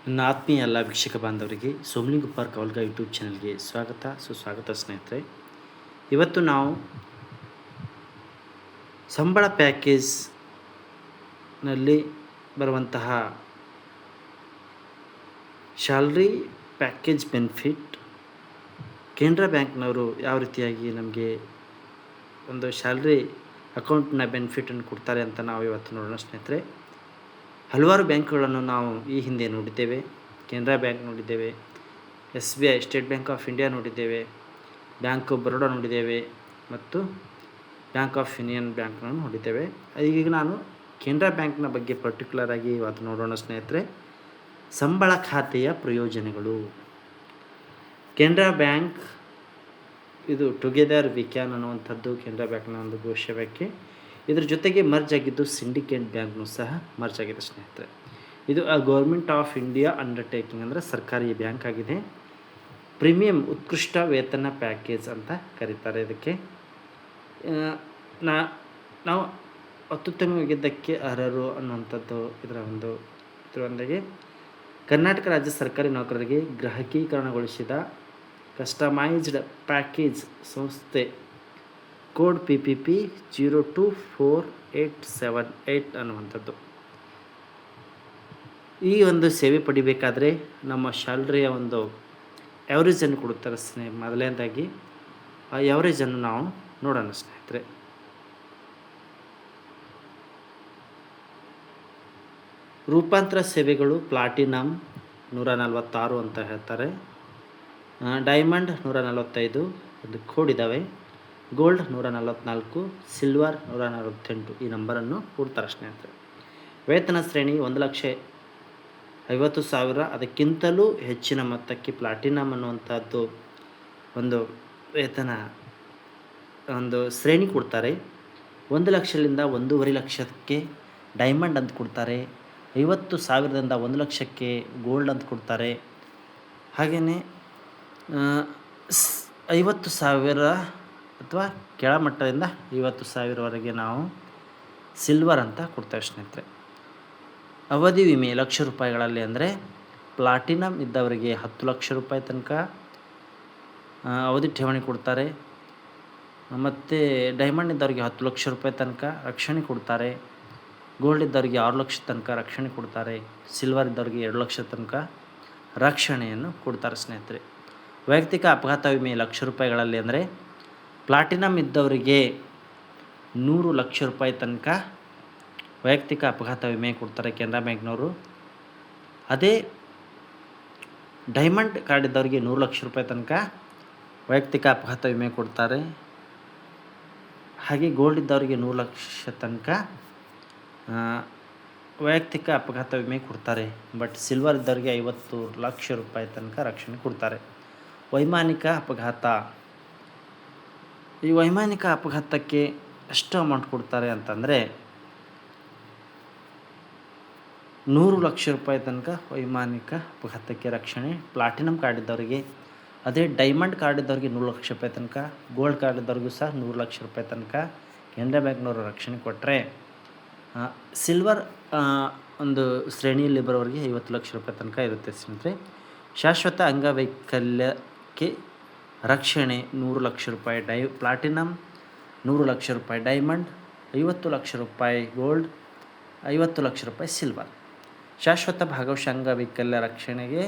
ನನ್ನ ಆತ್ಮೀಯ ಎಲ್ಲ ವೀಕ್ಷಕ ಬಾಂಧವರಿಗೆ ಸೋಮಲಿಂಗ್ ಉಪ್ಪಾರ್ ಕವಲ್ಗ ಯೂಟ್ಯೂಬ್ ಚಾನಲ್ಗೆ ಸ್ವಾಗತ ಸುಸ್ವಾಗತ ಸ್ನೇಹಿತರೆ. ಇವತ್ತು ನಾವು ಸಂಬಳ ಪ್ಯಾಕೇಜ್ನಲ್ಲಿ ಬರುವಂತಹ ಸ್ಯಾಲ್ರಿ ಪ್ಯಾಕೇಜ್ ಬೆನಿಫಿಟ್ ಕೆನರಾ ಬ್ಯಾಂಕ್ನವರು ಯಾವ ರೀತಿಯಾಗಿ ನಮಗೆ ಒಂದು ಸ್ಯಾಲ್ರಿ ಅಕೌಂಟ್ನ ಬೆನಿಫಿಟನ್ನು ಕೊಡ್ತಾರೆ ಅಂತ ನಾವು ಇವತ್ತು ನೋಡೋಣ ಸ್ನೇಹಿತರೆ. ಹಲವಾರು ಬ್ಯಾಂಕ್ಗಳನ್ನು ನಾವು ಈ ಹಿಂದೆ ನೋಡಿದ್ದೇವೆ. ಕೆನರಾ ಬ್ಯಾಂಕ್ ನೋಡಿದ್ದೇವೆ, SBI state bank of India ನೋಡಿದ್ದೇವೆ, ಬ್ಯಾಂಕ್ ಆಫ್ ಬರೋಡಾ ನೋಡಿದ್ದೇವೆ ಮತ್ತು ಬ್ಯಾಂಕ್ ಆಫ್ ಯೂನಿಯನ್ ಬ್ಯಾಂಕ್ನನ್ನು ನೋಡಿದ್ದೇವೆ. ಈಗ ನಾನು ಕೆನರಾ ಬ್ಯಾಂಕ್ನ ಬಗ್ಗೆ ಪರ್ಟಿಕ್ಯುಲರ್ ಆಗಿ ಇವತ್ತು ನೋಡೋಣ ಸ್ನೇಹಿತರೆ. ಸಂಬಳ ಖಾತೆಯ ಪ್ರಯೋಜನಗಳು. ಕೆನರಾ ಬ್ಯಾಂಕ್ ಇದು ಟುಗೆದರ್ ವಿ ಕ್ಯಾನ್ ಅನ್ನುವಂಥದ್ದು ಕೆನರಾ ಬ್ಯಾಂಕ್ನ ಒಂದು ಘೋಷವಾಕ್ಯ. ಇದರ ಜೊತೆಗೆ ಮರ್ಜ್ ಆಗಿದ್ದು ಸಿಂಡಿಕೇಟ್ ಬ್ಯಾಂಕ್ನೂ ಸಹ ಮರ್ಜ್ ಆಗಿದೆ ಸ್ನೇಹಿತರೆ. ಇದು ಗೌರ್ಮೆಂಟ್ ಆಫ್ ಇಂಡಿಯಾ ಅಂಡರ್ಟೇಕಿಂಗ್ ಅಂದರೆ ಸರ್ಕಾರಿ ಬ್ಯಾಂಕ್ ಆಗಿದೆ. ಪ್ರೀಮಿಯಂ ಉತ್ಕೃಷ್ಟ ವೇತನ ಪ್ಯಾಕೇಜ್ ಅಂತ ಕರೀತಾರೆ ಇದಕ್ಕೆ. ನಾವು ಅತ್ಯುತ್ತಮವಾಗಿದ್ದಕ್ಕೆ ಅರ್ಹರು ಅನ್ನುವಂಥದ್ದು ಇದರೊಂದಿಗೆ ಕರ್ನಾಟಕ ರಾಜ್ಯ ಸರ್ಕಾರಿ ನೌಕರರಿಗೆ ಗ್ರಾಹಕೀಕರಣಗೊಳಿಸಿದ ಕಸ್ಟಮೈಸ್ಡ್ ಪ್ಯಾಕೇಜ್ ಸಂಸ್ಥೆ ಕೋಡ್ PPP 024878 ಅನ್ನುವಂಥದ್ದು. ಈ ಒಂದು ಸೇವೆ ಪಡಿಬೇಕಾದರೆ ನಮ್ಮ ಸ್ಯಾಲ್ರಿಯ ಒಂದು ಎವರೇಜನ್ನು ಕೊಡುತ್ತಾರೆ ಮೊದಲನೇದಾಗಿ ಆ ಎವರೇಜನ್ನು ನಾವು ನೋಡೋಣ ಸ್ನೇಹಿತರೆ. ರೂಪಾಂತರ ಸೇವೆಗಳು ಪ್ಲಾಟಿನಮ್ 146 ಅಂತ ಹೇಳ್ತಾರೆ, ಡೈಮಂಡ್ 145 ಒಂದು ಕೋಡ್ ಇದ್ದಾವೆ, ಗೋಲ್ಡ್ 144, ಸಿಲ್ವರ್ 148 ಈ ನಂಬರನ್ನು ಕೊಡ್ತಾರೆ ಸ್ನೇಹಿತರೆ. ವೇತನ ಶ್ರೇಣಿ 1,50,000 ಅದಕ್ಕಿಂತಲೂ ಹೆಚ್ಚಿನ ಮೊತ್ತಕ್ಕೆ ಪ್ಲಾಟಿನಮ್ ಅನ್ನುವಂಥದ್ದು ಒಂದು ವೇತನ ಒಂದು ಶ್ರೇಣಿ ಕೊಡ್ತಾರೆ. 1 ಲಕ್ಷದಿಂದ 1.5 ಲಕ್ಷಕ್ಕೆ ಡೈಮಂಡ್ ಅಂತ ಕೊಡ್ತಾರೆ, 50,000ದಿಂದ 1 ಲಕ್ಷಕ್ಕೆ ಗೋಲ್ಡ್ ಅಂತ ಕೊಡ್ತಾರೆ. ಹಾಗೆಯೇ 50,000 ಅಥವಾ ಕೆಳಮಟ್ಟದಿಂದ 50,000ವರೆಗೆ ನಾವು ಸಿಲ್ವರ್ ಅಂತ ಕೊಡ್ತೇವೆ ಸ್ನೇಹಿತರೆ. ಅವಧಿ ವಿಮೆ ₹1,00,000 ಅಂದರೆ ಪ್ಲಾಟಿನಮ್ ಇದ್ದವರಿಗೆ 10 ಲಕ್ಷ ರೂಪಾಯಿ ತನಕ ಅವಧಿ ಠೇವಣಿ ಕೊಡ್ತಾರೆ, ಮತ್ತು ಡೈಮಂಡ್ ಇದ್ದವರಿಗೆ 10 ಲಕ್ಷ ರೂಪಾಯಿ ತನಕ ರಕ್ಷಣೆ ಕೊಡ್ತಾರೆ, ಗೋಲ್ಡ್ ಇದ್ದವರಿಗೆ 6 ಲಕ್ಷ ತನಕ ರಕ್ಷಣೆ ಕೊಡ್ತಾರೆ, ಸಿಲ್ವರ್ ಇದ್ದವರಿಗೆ 2 ಲಕ್ಷ ತನಕ ರಕ್ಷಣೆಯನ್ನು ಕೊಡ್ತಾರೆ ಸ್ನೇಹಿತರೆ. ವೈಯಕ್ತಿಕ ಅಪಘಾತ ವಿಮೆ ₹1,00,000 ಅಂದರೆ ಪ್ಲಾಟಿನಮ್ ಇದ್ದವರಿಗೆ 100 ಲಕ್ಷ ರೂಪಾಯಿ ತನಕ ವೈಯಕ್ತಿಕ ಅಪಘಾತ ವಿಮೆ ಕೊಡ್ತಾರೆ ಕೆನರಾ ಬ್ಯಾಂಕ್ನವರು. ಅದೇ ಡೈಮಂಡ್ ಕಾರ್ಡ್ ಇದ್ದವರಿಗೆ 100 ಲಕ್ಷ ರೂಪಾಯಿ ತನಕ ವೈಯಕ್ತಿಕ ಅಪಘಾತ ವಿಮೆ ಕೊಡ್ತಾರೆ. ಹಾಗೆ ಗೋಲ್ಡ್ ಇದ್ದವರಿಗೆ 100 ಲಕ್ಷ ತನಕ ವೈಯಕ್ತಿಕ ಅಪಘಾತ ವಿಮೆ ಕೊಡ್ತಾರೆ. ಬಟ್ ಸಿಲ್ವರ್ ಇದ್ದವರಿಗೆ 50 ಲಕ್ಷ ರೂಪಾಯಿ ತನಕ ರಕ್ಷಣೆ ಕೊಡ್ತಾರೆ. ವೈಮಾನಿಕ ಅಪಘಾತ, ಈ ವೈಮಾನಿಕ ಅಪಘಾತಕ್ಕೆ ಎಷ್ಟು ಅಮೌಂಟ್ ಕೊಡ್ತಾರೆ ಅಂತಂದರೆ 100 ಲಕ್ಷ ರೂಪಾಯಿ ತನಕ ವೈಮಾನಿಕ ಅಪಘಾತಕ್ಕೆ ರಕ್ಷಣೆ ಪ್ಲಾಟಿನಮ್ ಕಾರ್ಡ್ ಇದ್ದವರಿಗೆ. ಅದೇ ಡೈಮಂಡ್ ಕಾರ್ಡ್ ಇದ್ದವರಿಗೆ 100 ಲಕ್ಷ ರೂಪಾಯಿ ತನಕ, ಗೋಲ್ಡ್ ಕಾರ್ಡ್ ಇದ್ದವ್ರಿಗೂ ಸಹ 100 ಲಕ್ಷ ರೂಪಾಯಿ ತನಕ ಕೆನರಾ ಬ್ಯಾಂಕ್ನವರು ರಕ್ಷಣೆ ಕೊಟ್ಟರೆ, ಸಿಲ್ವರ್ ಒಂದು ಶ್ರೇಣಿಯಲ್ಲಿ ಬರೋರಿಗೆ 50 ಲಕ್ಷ ರೂಪಾಯಿ ತನಕ ಇರುತ್ತೆ ಸ್ನೇಹಿತರೆ. ಶಾಶ್ವತ ಅಂಗವೈಕಲ್ಯಕ್ಕೆ ರಕ್ಷಣೆ 100 ಲಕ್ಷ ರೂಪಾಯಿ ಪ್ಲಾಟಿನಮ್, 100 ಲಕ್ಷ ರೂಪಾಯಿ ಡೈಮಂಡ್, 50 ಲಕ್ಷ ರೂಪಾಯಿ ಗೋಲ್ಡ್, 50 ಲಕ್ಷ ರೂಪಾಯಿ ಸಿಲ್ವರ್. ಶಾಶ್ವತ ಭಾಗವಶ ಅಂಗವೈಕಲ್ಯ ರಕ್ಷಣೆಗೆ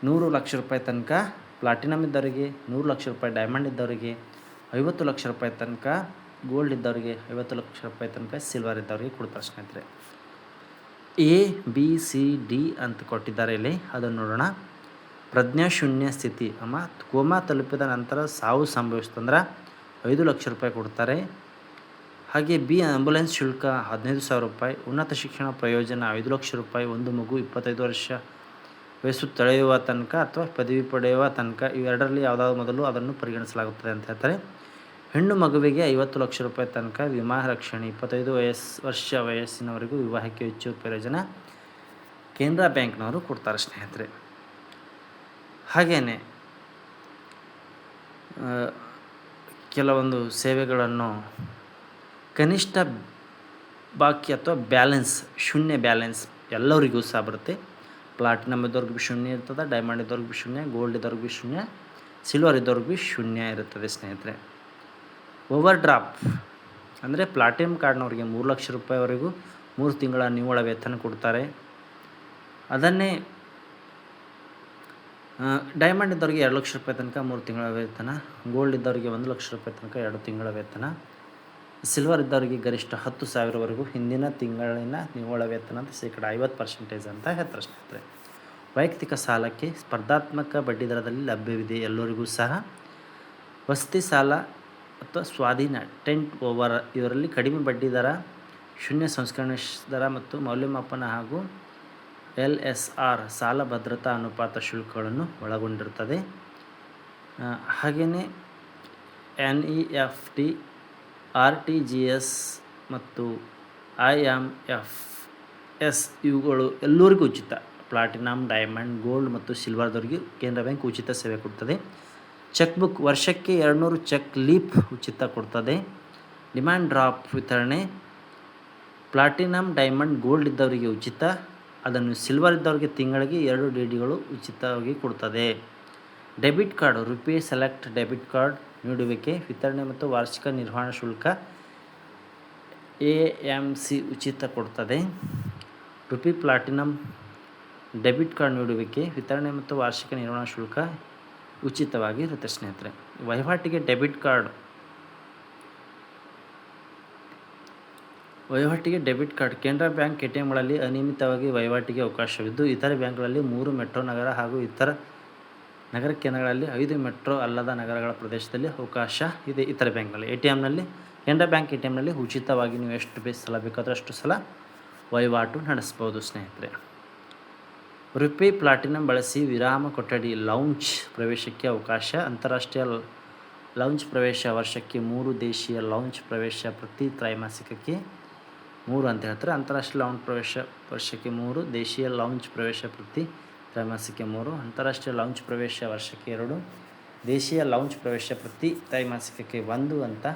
100 ಲಕ್ಷ ರೂಪಾಯಿ ತನಕ ಪ್ಲಾಟಿನಮ್ ಇದ್ದವರಿಗೆ, 100 ಲಕ್ಷ ರೂಪಾಯಿ ಡೈಮಂಡ್ ಇದ್ದವರಿಗೆ, 50 ಲಕ್ಷ ರೂಪಾಯಿ ತನಕ ಗೋಲ್ಡ್ ಇದ್ದವರಿಗೆ, 50 ಲಕ್ಷ ರೂಪಾಯಿ ತನಕ ಸಿಲ್ವರ್ ಇದ್ದವರಿಗೆ ಕೊಡ್ತಾರೆ ಸ್ನೇಹಿತರೆ. ABCD ಅಂತ ಕೊಟ್ಟಿದ್ದಾರೆ ಇಲ್ಲಿ, ಅದನ್ನು ನೋಡೋಣ. ಪ್ರಜ್ಞಾಶೂನ್ಯ ಸ್ಥಿತಿ ಕೋಮಾ ತಲುಪಿದ ನಂತರ ಸಾವು ಸಂಭವಿಸ್ತಂದ್ರೆ 5 ಲಕ್ಷ ರೂಪಾಯಿ ಕೊಡ್ತಾರೆ. ಹಾಗೆ B ಆಂಬ್ಯುಲೆನ್ಸ್ ಶುಲ್ಕ 15,000 ರೂಪಾಯಿ. ಉನ್ನತ ಶಿಕ್ಷಣ ಪ್ರಯೋಜನ 5 ಲಕ್ಷ ರೂಪಾಯಿ. ಒಂದು ಮಗು 25 ವರ್ಷ ವಯಸ್ಸು ತಳೆಯುವ ತನಕ ಅಥವಾ ಪದವಿ ಪಡೆಯುವ ತನಕ ಇವೆರಡರಲ್ಲಿ ಯಾವುದಾದ್ರು ಮೊದಲು ಅದನ್ನು ಪರಿಗಣಿಸಲಾಗುತ್ತದೆ ಅಂತ ಹೇಳ್ತಾರೆ. ಹೆಣ್ಣು ಮಗುವಿಗೆ 50 ಲಕ್ಷ ರೂಪಾಯಿ ತನಕ ವಿಮಾ ರಕ್ಷಣೆ. 25 ವರ್ಷ ವಯಸ್ಸಿನವರೆಗೂ ವಿವಾಹಕ್ಕೆ ಹೆಚ್ಚು ಪ್ರಯೋಜನ ಕೆನರಾ ಬ್ಯಾಂಕ್ನವರು ಕೊಡ್ತಾರೆ ಸ್ನೇಹಿತರೆ. ಹಾಗೆಯೇ ಕೆಲವೊಂದು ಸೇವೆಗಳನ್ನು ಕನಿಷ್ಠ ಬಾಕಿ ಅಥವಾ ಬ್ಯಾಲೆನ್ಸ್ ಶೂನ್ಯ ಬ್ಯಾಲೆನ್ಸ್ ಎಲ್ಲರಿಗೂ ಸಹ ಬರುತ್ತೆ. ಪ್ಲಾಟಿನಮ್ ಇದ್ದವ್ರಿಗೆ ಭೀ ಶೂನ್ಯ ಇರ್ತದೆ, ಡೈಮಂಡ್ ಇದ್ದವ್ರಿಗೆ ಭೀ ಶೂನ್ಯ, ಗೋಲ್ಡ್ ಇದ್ದವ್ರಿಗೆ ಭೀ ಶೂನ್ಯ, ಸಿಲ್ವರ್ ಇದ್ದವ್ರಿಗೆ ಭೀ ಶೂನ್ಯ ಇರುತ್ತದೆ ಸ್ನೇಹಿತರೆ. ಓವರ್ ಡ್ರಾಫ್ಟ್ ಅಂದರೆ ಪ್ಲಾಟಿನಮ್ ಕಾರ್ಡ್ನವ್ರಿಗೆ 3 ಲಕ್ಷ ರೂಪಾಯಿವರೆಗೂ 3 ತಿಂಗಳ ನಿವ್ವಳ ವೇತನ ಕೊಡ್ತಾರೆ. ಅದನ್ನೇ ಡೈಮಂಡ್ ಇದ್ದವ್ರಿಗೆ 2 ಲಕ್ಷ ರೂಪಾಯಿ ತನಕ 3 ತಿಂಗಳ ವೇತನ, ಗೋಲ್ಡ್ ಇದ್ದವರಿಗೆ 1 ಲಕ್ಷ ರೂಪಾಯಿ ತನಕ 2 ತಿಂಗಳ ವೇತನ, ಸಿಲ್ವರ್ ಇದ್ದವರಿಗೆ ಗರಿಷ್ಠ 10,000ವರೆಗೂ ಹಿಂದಿನ ತಿಂಗಳಿನ ನಿವ್ವಳ ವೇತನ ಅಂತ ಶೇಕಡ 50% ಅಂತ ಹೇಳ್ತಾರೆ ಸ್ನೇಹಿತರೆ. ವೈಯಕ್ತಿಕ ಸಾಲಕ್ಕೆ ಸ್ಪರ್ಧಾತ್ಮಕ ಬಡ್ಡಿದರದಲ್ಲಿ ಲಭ್ಯವಿದೆ ಎಲ್ಲರಿಗೂ ಸಹ. ವಸತಿ ಸಾಲ ಅಥವಾ ಸ್ವಾಧೀನ ಟೆಂಟ್ ಓವರ್ ಇದರಲ್ಲಿ ಕಡಿಮೆ ಬಡ್ಡಿ ದರ, ಶೂನ್ಯ ಸಂಸ್ಕರಣೆ ದರ ಮತ್ತು ಮೌಲ್ಯಮಾಪನ ಹಾಗೂ LSR ಸಾಲ ಭದ್ರತಾ ಅನುಪಾತ ಶುಲ್ಕಗಳನ್ನು ಒಳಗೊಂಡಿರುತ್ತದೆ. ಹಾಗೆಯೇ NEFT, RTGS ಮತ್ತು IMFS ಇವುಗಳು ಎಲ್ಲರಿಗೂ ಉಚಿತ. ಪ್ಲಾಟಿನಮ್, ಡೈಮಂಡ್, ಗೋಲ್ಡ್ ಮತ್ತು ಸಿಲ್ವರ್ದವರಿಗೆ ಕೇಂದ್ರ ಬ್ಯಾಂಕ್ ಉಚಿತ ಸೇವೆ ಕೊಡ್ತದೆ. ಚೆಕ್ ಬುಕ್ ವರ್ಷಕ್ಕೆ 200 ಚೆಕ್ ಲೀಫ್ ಉಚಿತ ಕೊಡ್ತದೆ. ಡಿಮ್ಯಾಂಡ್ ಡ್ರಾಫ್ಟ್ ವಿತರಣೆ ಪ್ಲಾಟಿನಮ್, ಡೈಮಂಡ್, ಗೋಲ್ಡ್ ಇದ್ದವರಿಗೆ ಉಚಿತ. ಅದನ್ನು ಸಿಲ್ವರ್ ಇದ್ದವರಿಗೆ ತಿಂಗಳಿಗೆ 2 DDಗಳು ಉಚಿತವಾಗಿ ಕೊಡ್ತದೆ. Debit card RuPay select debit card ನೀಡುವಿಕೆ, ವಿತರಣೆ ಮತ್ತು ವಾರ್ಷಿಕ ನಿರ್ವಹಣಾ ಶುಲ್ಕ AMC ಉಚಿತ ಕೊಡ್ತದೆ. ರುಪೇ ಪ್ಲಾಟಿನಮ್ ಡೆಬಿಟ್ ಕಾರ್ಡ್ ನೀಡುವಿಕೆ, ವಿತರಣೆ ಮತ್ತು ವಾರ್ಷಿಕ ನಿರ್ವಹಣಾ ಶುಲ್ಕ ಉಚಿತವಾಗಿ ಇರುತ್ತೆ ಸ್ನೇಹಿತರೆ. ವಹಿವಾಟಿಗೆ ಡೆಬಿಟ್ ಕಾರ್ಡ್ ಕೇಂದ್ರ ಬ್ಯಾಂಕ್ ATMಗಳಲ್ಲಿ ಅನಿಯಮಿತವಾಗಿ ವಹಿವಾಟಿಗೆ ಅವಕಾಶವಿದ್ದು, ಇತರೆ ಬ್ಯಾಂಕ್ಗಳಲ್ಲಿ 3 ಮೆಟ್ರೋ ನಗರ ಹಾಗೂ ಇತರ ನಗರ ಕೇಂದ್ರಗಳಲ್ಲಿ 5 ಮೆಟ್ರೋ ಅಲ್ಲದ ನಗರಗಳ ಪ್ರದೇಶದಲ್ಲಿ ಅವಕಾಶ ಇದೆ. ಇತರ ಬ್ಯಾಂಕ್ನಲ್ಲಿ ಕೇಂದ್ರ ಬ್ಯಾಂಕ್ ATMನಲ್ಲಿ ಉಚಿತವಾಗಿ ನೀವು ಎಷ್ಟು ಸಲ ಬೇಕಾದರೂ ಅಷ್ಟು ಸಲ ವಹಿವಾಟು ನಡೆಸ್ಬೋದು ಸ್ನೇಹಿತರೆ. ರುಪೇ ಪ್ಲಾಟಿನಮ್ ಬಳಸಿ ವಿರಾಮ ಕೊಠಡಿ ಲೌಂಜ್ ಪ್ರವೇಶಕ್ಕೆ ಅವಕಾಶ. ಅಂತಾರಾಷ್ಟ್ರೀಯ ಲೌಂಜ್ ಪ್ರವೇಶ ವರ್ಷಕ್ಕೆ 3, ದೇಶೀಯ ಲೌಂಜ್ ಪ್ರವೇಶ ಪ್ರತಿ ತ್ರೈಮಾಸಿಕಕ್ಕೆ 3 ಅಂತ ಹೇಳ್ತಾರೆ. ಅಂತಾರಾಷ್ಟ್ರೀಯ ಲೌಂಜ್ ಪ್ರವೇಶ ವರ್ಷಕ್ಕೆ 3, ದೇಶೀಯ ಲೌಂಜ್ ಪ್ರವೇಶ ಪ್ರತಿ ತ್ರೈಮಾಸಿಕಕ್ಕೆ 3, ಅಂತಾರಾಷ್ಟ್ರೀಯ ಲೌಂಜ್ ಪ್ರವೇಶ ವರ್ಷಕ್ಕೆ 2, ದೇಶೀಯ ಲೌಂಜ್ ಪ್ರವೇಶ ಪ್ರತಿ ತ್ರೈಮಾಸಿಕಕ್ಕೆ 1 ಅಂತ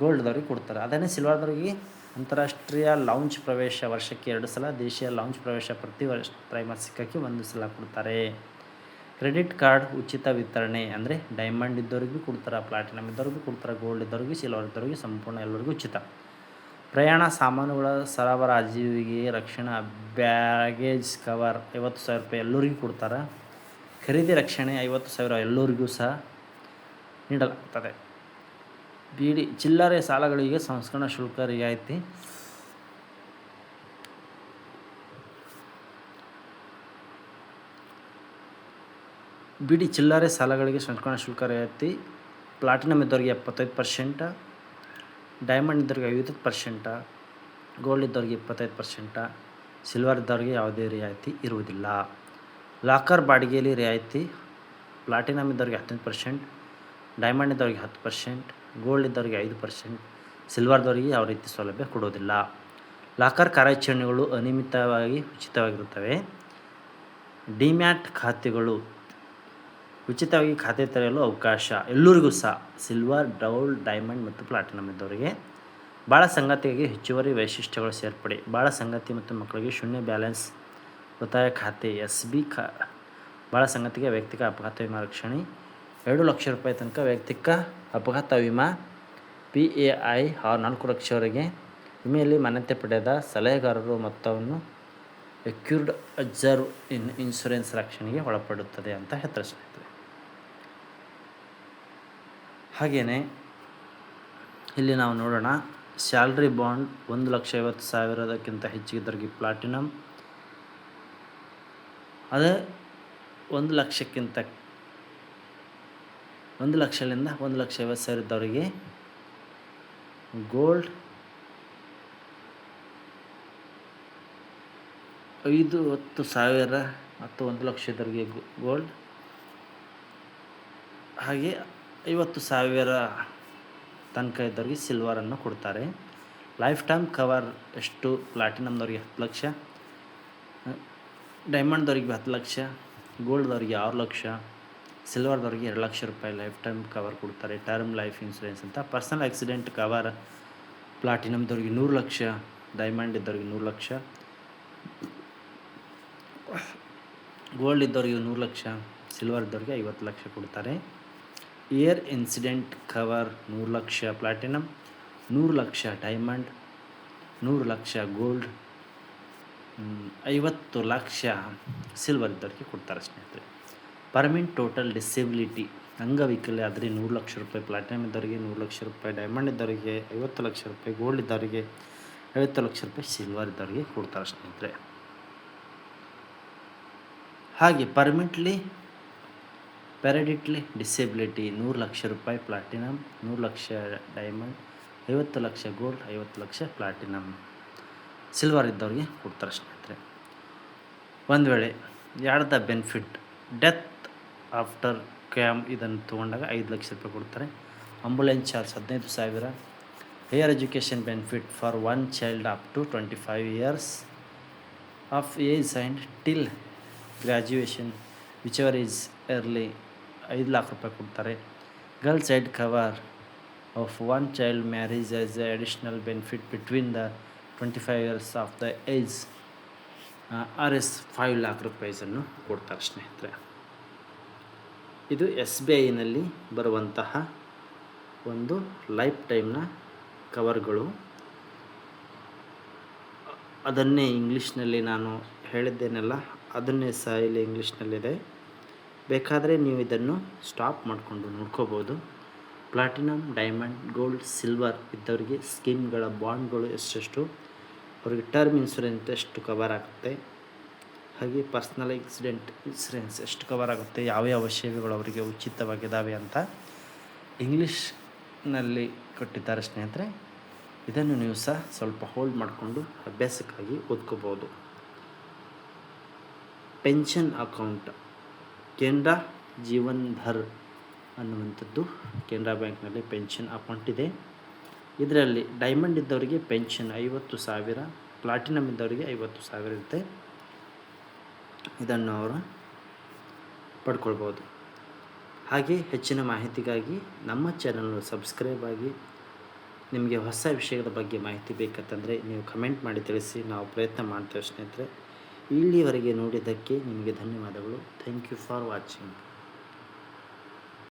ಗೋಲ್ಡ್ದವ್ರಿಗೆ ಕೊಡ್ತಾರೆ. ಅದನ್ನೇ ಸಿಲ್ವರ್ದವ್ರಿಗೆ ಅಂತಾರಾಷ್ಟ್ರೀಯ ಲೌಂಜ್ ಪ್ರವೇಶ ವರ್ಷಕ್ಕೆ 2 ಸಲ, ದೇಶೀಯ ಲೌಂಜ್ ಪ್ರವೇಶ ಪ್ರತಿ ತ್ರೈಮಾಸಿಕಕ್ಕೆ 1 ಸಲ ಕೊಡ್ತಾರೆ. ಕ್ರೆಡಿಟ್ ಕಾರ್ಡ್ ಉಚಿತ ವಿತರಣೆ ಅಂದರೆ ಡೈಮಂಡ್ ಇದ್ದವ್ರಿಗೂ ಕೊಡ್ತಾರೆ, ಪ್ಲಾಟಿನಮ್ ಇದ್ದವ್ರಿಗೂ ಕೊಡ್ತಾರೆ, ಗೋಲ್ಡ್ ಇದ್ದವ್ರಿಗೆ, ಸಿಲ್ವರ್ ಇದ್ದವ್ರಿಗೆ ಸಂಪೂರ್ಣ ಎಲ್ಲರಿಗೂ ಉಚಿತ. ಪ್ರಯಾಣ ಸಾಮಾನುಗಳ ಸರಬರಾಜಿಗೆ ರಕ್ಷಣಾ ಬ್ಯಾಗೇಜ್ ಕವರ್ 50,000 ರೂಪಾಯಿ ಎಲ್ಲರಿಗೂ ಕೊಡ್ತಾರೆ. ಖರೀದಿ ರಕ್ಷಣೆ 50,000 ಎಲ್ಲರಿಗೂ ಸಹ ನೀಡಲಾಗ್ತದೆ. ಬೀಡಿ ಚಿಲ್ಲರೆ ಸಾಲಗಳಿಗೆ ಸಂಸ್ಕರಣಾ ಶುಲ್ಕ ರಿಯಾಯಿತಿ. ಚಿಲ್ಲರೆ ಸಾಲಗಳಿಗೆ ಸಂಸ್ಕರಣಾ ಶುಲ್ಕ ರಿಯಾಯಿತಿ. ಪ್ಲಾಟಿನಮ್ ಇದ್ದವರಿಗೆ 75%, ಡೈಮಂಡ್ ಇದ್ದವ್ರಿಗೆ 50%, ಗೋಲ್ಡ್ ಇದ್ದವ್ರಿಗೆ 25%, ಸಿಲ್ವರ್ ಇದ್ದವ್ರಿಗೆ ಯಾವುದೇ ರಿಯಾಯಿತಿ ಇರುವುದಿಲ್ಲ. ಲಾಕರ್ ಬಾಡಿಗೆಯಲ್ಲಿ ರಿಯಾಯಿತಿ. ಪ್ಲಾಟಿನಮ್ ಇದ್ದವ್ರಿಗೆ 15%, ಡೈಮಂಡ್ ಇದ್ದವ್ರಿಗೆ 10%, ಗೋಲ್ಡ್ ಇದ್ದವ್ರಿಗೆ 5%, ಸಿಲ್ವರ್ದವರಿಗೆ ಯಾವ ರೀತಿ ಸೌಲಭ್ಯ ಕೊಡೋದಿಲ್ಲ. ಲಾಕರ್ ಕಾರ್ಯಾಚರಣೆಗಳು ಅನಿಯಮಿತವಾಗಿ ಉಚಿತವಾಗಿರುತ್ತವೆ. ಡಿಮ್ಯಾಟ್ ಖಾತೆಗಳು ಉಚಿತವಾಗಿ ಖಾತೆ ತೆರೆಯಲು ಅವಕಾಶ ಎಲ್ಲರಿಗೂ ಸಹ, ಸಿಲ್ವರ್, ಗೋಲ್ಡ್, ಡೈಮಂಡ್ ಮತ್ತು ಪ್ಲಾಟಿನಮ್ ಇದ್ದವರಿಗೆ. ಬಾಳ ಸಂಗಾತಿಗಾಗಿ ಹೆಚ್ಚುವರಿ ವೈಶಿಷ್ಟ್ಯಗಳು ಸೇರ್ಪಡೆ. ಬಾಳ ಸಂಗಾತಿ ಮತ್ತು ಮಕ್ಕಳಿಗೆ ಶೂನ್ಯ ಬ್ಯಾಲೆನ್ಸ್ ಉಳಿತಾಯ ಖಾತೆ SB. ಬಾಳ ಸಂಗಾತಿಗೆ ವೈಯಕ್ತಿಕ ಅಪಘಾತ ವಿಮಾ ರಕ್ಷಣೆ 2 ಲಕ್ಷ ರೂಪಾಯಿ ತನಕ ವೈಯಕ್ತಿಕ ಅಪಘಾತ ವಿಮಾ. PAI 4 ಲಕ್ಷವರೆಗೆ. ವಿಮೆಯಲ್ಲಿ ಮಾನ್ಯತೆ ಪಡೆದ ಸಲಹೆಗಾರರು ಮೊತ್ತವನ್ನು ಎಕ್ಯೂರ್ಡ್ ಅಬ್ಸರ್ವ್ ಇನ್ಶೂರೆನ್ಸ್ ರಕ್ಷಣೆಗೆ ಒಳಪಡುತ್ತದೆ ಅಂತ ಹೇಳ್ತಾರೆ ಸ್ನೇಹಿತರೆ. ಹಾಗೆಯೇ ಇಲ್ಲಿ ನಾವು ನೋಡೋಣ, ಸ್ಯಾಲ್ರಿ ಬಾಂಡ್ 1,50,000ಕ್ಕಿಂತ ಹೆಚ್ಚಿಗಿದ್ದವರಿಗೆ ಪ್ಲಾಟಿನಮ್, ಅದೇ 1 ಲಕ್ಷಕ್ಕಿಂತ 1 ಲಕ್ಷದಿಂದ 1,50,000 ಇದ್ದವರಿಗೆ ಗೋಲ್ಡ್, 50,000 ಮತ್ತು 1 ಲಕ್ಷ ಇದ್ದವರಿಗೆ ಗೋಲ್ಡ್, ಹಾಗೆ 50,000 ತನಕ ಇದ್ದವರಿಗೆ ಸಿಲ್ವರನ್ನು ಕೊಡ್ತಾರೆ. ಲೈಫ್ ಟೈಮ್ ಕವರ್ ಎಷ್ಟು? ಪ್ಲಾಟಿನಮ್ದವ್ರಿಗೆ 10 ಲಕ್ಷ, ಡೈಮಂಡ್ದವ್ರಿಗೆ 10 ಲಕ್ಷ, ಗೋಲ್ಡ್ದವ್ರಿಗೆ 6 ಲಕ್ಷ, ಸಿಲ್ವರ್ದವ್ರಿಗೆ 2 ಲಕ್ಷ ರೂಪಾಯಿ ಲೈಫ್ ಟೈಮ್ ಕವರ್ ಕೊಡ್ತಾರೆ. ಟರ್ಮ್ ಲೈಫ್ ಇನ್ಶೂರೆನ್ಸ್ ಅಂತ. ಪರ್ಸನಲ್ ಆಕ್ಸಿಡೆಂಟ್ ಕವರ್ ಪ್ಲಾಟಿನಮ್ದವ್ರಿಗೆ 100 ಲಕ್ಷ, ಡೈಮಂಡ್ ಇದ್ದವ್ರಿಗೆ 100 ಲಕ್ಷ, ಗೋಲ್ಡ್ ಇದ್ದವ್ರಿಗೆ 100 ಲಕ್ಷ, ಸಿಲ್ವರ್ ಇದ್ದವ್ರಿಗೆ 50 ಲಕ್ಷ ಕೊಡ್ತಾರೆ. Year incident cover 100 lakh platinum, 100 lakh diamond, 100 lakh gold, 50 lakh silver ಇದ್ದವ್ರಿಗೆ ಕೊಡ್ತಾರೆ ಸ್ನೇಹಿತರೆ. ಪರ್ಮನೆಂಟ್ ಟೋಟಲ್ ಡಿಸೆಬಿಲಿಟಿ ಅಂಗವಿಕಲ ಆದರೆ 100 ಲಕ್ಷ ರೂಪಾಯಿ ಪ್ಲಾಟಿನಮ್ ಇದ್ದವರಿಗೆ, 100 ಲಕ್ಷ ರೂಪಾಯಿ ಡೈಮಂಡ್ ಇದ್ದವರಿಗೆ, 50 ಲಕ್ಷ ರೂಪಾಯಿ ಗೋಲ್ಡ್ ಇದ್ದವರಿಗೆ, 50 ಲಕ್ಷ ರೂಪಾಯಿ ಸಿಲ್ವರ್ ಇದ್ದವರಿಗೆ ಕೊಡ್ತಾರೆ ಸ್ನೇಹಿತರೆ. ಹಾಗೆ ಪೆರಿಡಿಟ್ಲಿ ಡಿಸೆಬಿಲಿಟಿ 100 ಲಕ್ಷ ರೂಪಾಯಿ platinum, 100 lakh diamond, 50 lakh gold, 50 lakh platinum silver ಇದ್ದವ್ರಿಗೆ ಕೊಡ್ತಾರೆ ಸ್ನೇಹಿತರೆ. ಒಂದು ವೇಳೆ ಯಾರ್ದ ಬೆನಿಫಿಟ್ ಡೆತ್ ಆಫ್ಟರ್ ಕ್ಯಾಮ್ ಇದನ್ನು ತೊಗೊಂಡಾಗ 5 ಲಕ್ಷ ರೂಪಾಯಿ ಕೊಡ್ತಾರೆ. Ambulance charge 15,000. Higher education benefit for 1 child up to 25 years of age and till graduation whichever is early 5 lakh ರೂಪಾಯಿ ಕೊಡ್ತಾರೆ. Girl child cover of 1 child marriage as a additional benefit between the 25 years of the age RS 5 lakh ರೂಪಾಯಿಸನ್ನು ಕೊಡ್ತಾರೆ ಸ್ನೇಹಿತರೆ. ಇದು SBIನಲ್ಲಿ ಬರುವಂತಹ ಒಂದು life ಟೈಮ್ನ ಕವರ್ಗಳು. ಅದನ್ನೇ ಇಂಗ್ಲೀಷ್ನಲ್ಲಿ ನಾನು ಹೇಳಿದ್ದೇನೆಲ್ಲ ಅದನ್ನೇ ಸಹ ಇಲ್ಲಿ ಇಂಗ್ಲೀಷ್ನಲ್ಲಿದೆ. ಬೇಕಾದರೆ ನೀವು ಇದನ್ನು ಸ್ಟಾಪ್ ಮಾಡಿಕೊಂಡು ನೋಡ್ಕೋಬೋದು. ಪ್ಲಾಟಿನಮ್, ಡೈಮಂಡ್, ಗೋಲ್ಡ್, ಸಿಲ್ವರ್ ಇದ್ದವರಿಗೆ ಸ್ಕೀಮ್ಗಳ ಬಾಂಡ್ಗಳು ಎಷ್ಟೆಷ್ಟು, ಅವರಿಗೆ ಟರ್ಮ್ ಇನ್ಶೂರೆನ್ಸ್ ಎಷ್ಟು ಕವರ್ ಆಗುತ್ತೆ, ಹಾಗೆ ಪರ್ಸ್ನಲ್ ಆಕ್ಸಿಡೆಂಟ್ ಇನ್ಶೂರೆನ್ಸ್ ಎಷ್ಟು ಕವರ್ ಆಗುತ್ತೆ, ಯಾವ್ಯಾವ ಸೇವೆಗಳು ಅವರಿಗೆ ಉಚಿತವಾಗಿದ್ದಾವೆ ಅಂತ ಇಂಗ್ಲೀಷ್ನಲ್ಲಿ ಕೊಟ್ಟಿದ್ದಾರೆ ಸ್ನೇಹಿತರೆ. ಇದನ್ನು ನೀವು ಸಹ ಸ್ವಲ್ಪ ಹೋಲ್ಡ್ ಮಾಡಿಕೊಂಡು ಅಭ್ಯಾಸಕ್ಕಾಗಿ ಓದ್ಕೋಬೋದು. ಪೆನ್ಷನ್ ಅಕೌಂಟ್ ಕೆನರಾ ಜೀವನ್ ಧರ್ ಅನ್ನುವಂಥದ್ದು ಕೆನರಾ ಬ್ಯಾಂಕ್ನಲ್ಲಿ ಪೆನ್ಷನ್ ಅಕೌಂಟ್ ಇದೆ. ಇದರಲ್ಲಿ ಡೈಮಂಡ್ ಇದ್ದವರಿಗೆ ಪೆನ್ಷನ್ 50,000, ಪ್ಲಾಟಿನಮ್ ಇದ್ದವರಿಗೆ 50,000 ಇರುತ್ತೆ. ಇದನ್ನು ಅವರು ಪಡ್ಕೊಳ್ಬೋದು. ಹಾಗೆ ಹೆಚ್ಚಿನ ಮಾಹಿತಿಗಾಗಿ ನಮ್ಮ ಚಾನಲ್ನ ಸಬ್ಸ್ಕ್ರೈಬ್ ಆಗಿ. ನಿಮಗೆ ಹೊಸ ವಿಷಯದ ಬಗ್ಗೆ ಮಾಹಿತಿ ಬೇಕಂತಂದರೆ ನೀವು ಕಮೆಂಟ್ ಮಾಡಿ ತಿಳಿಸಿ, ನಾವು ಪ್ರಯತ್ನ ಮಾಡ್ತೇವೆ ಸ್ನೇಹಿತರೆ. ಇಲ್ಲಿವರೆಗೆ ನೋಡಿದ್ದಕ್ಕೆ ನಿಮಗೆ ಧನ್ಯವಾದಗಳು. Thank you for watching.